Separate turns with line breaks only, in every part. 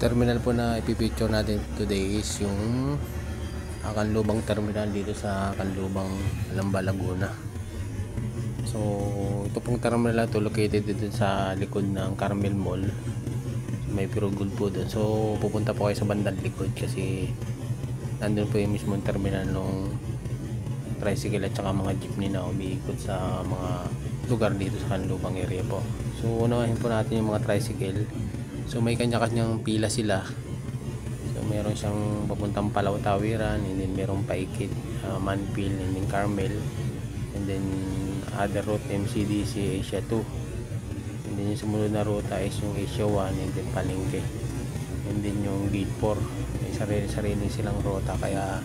Terminal po na ipipicture natin today is yung Kanlubang terminal dito sa Kanlubang, Alamba, Laguna. So ito pong terminal to located dito sa likod ng Carmel Mall. May Pure Gold po doon. So pupunta po kayo sa bandang likod kasi nandun po yung mismong terminal ng tricycle at saka mga jeepney na umiikot sa mga lugar dito sa Kanlubang area po. So unahin po natin yung mga tricycle. So may kanya-kanyang pila sila. So meron siyang papuntang Palaw Tawiran, and then merong Paikit, Manpil, and then Carmel, and then other route MCDC Asia 2, and then yung sumunod na ruta is yung Asia 1, and then Palengke, and then yung Gate 4. May sarili silang ruta kaya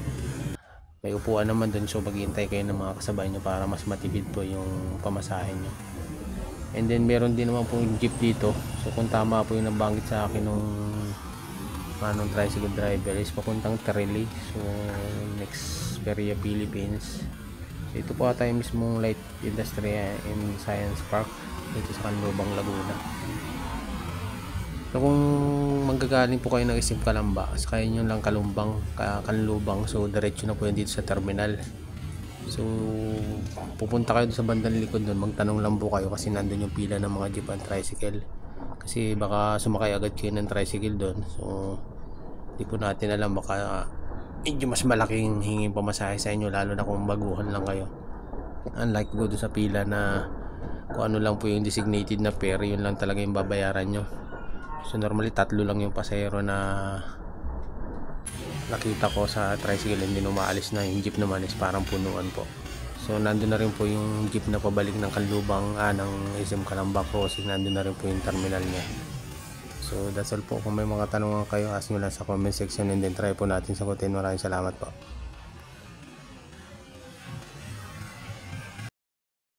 may upuan naman dun, so maghihintay kayo ng mga kasabay nyo para mas matipid po yung pamasahe nyo. And then meron din naman pong jeep dito. So kung tama po yung nabanggit sa akin nung tricycle driver is papuntang Terili, so next Peria, Philippines. So ito po ata yung mismong Light Industry and Science Park dito sa Kanlubang, Laguna. So kung manggagaling po kayo ng SM Calamba, sakay nyo lang Kanlubang, so diretso na po yun dito sa terminal. So pupunta kayo sa bandang likod doon, magtanong lang po kayo kasi nandun yung pila ng mga jeep and tricycle, kasi baka sumakay agad kayo ng tricycle doon. So di po natin alam, baka medyo mas malaking hinging pamasahe sa inyo, lalo na kung baguhan lang kayo, unlike go doon sa pila na kung ano lang po yung designated na fare, yun lang talaga yung babayaran nyo. So normally 3 lang yung pasahero na nakita ko sa tricycle, hindi umaalis na. Yung jeep naman is parang punuan po. So nandun na rin po yung jeep na pabalik ng Kanlubang, ng SM Calamba Crossing. Nandun na rin po yung terminal niya. So that's all po. Kung may mga tanong kayo, ask nyo lang sa comment section, and then try po natin sagutin. Maraming salamat po.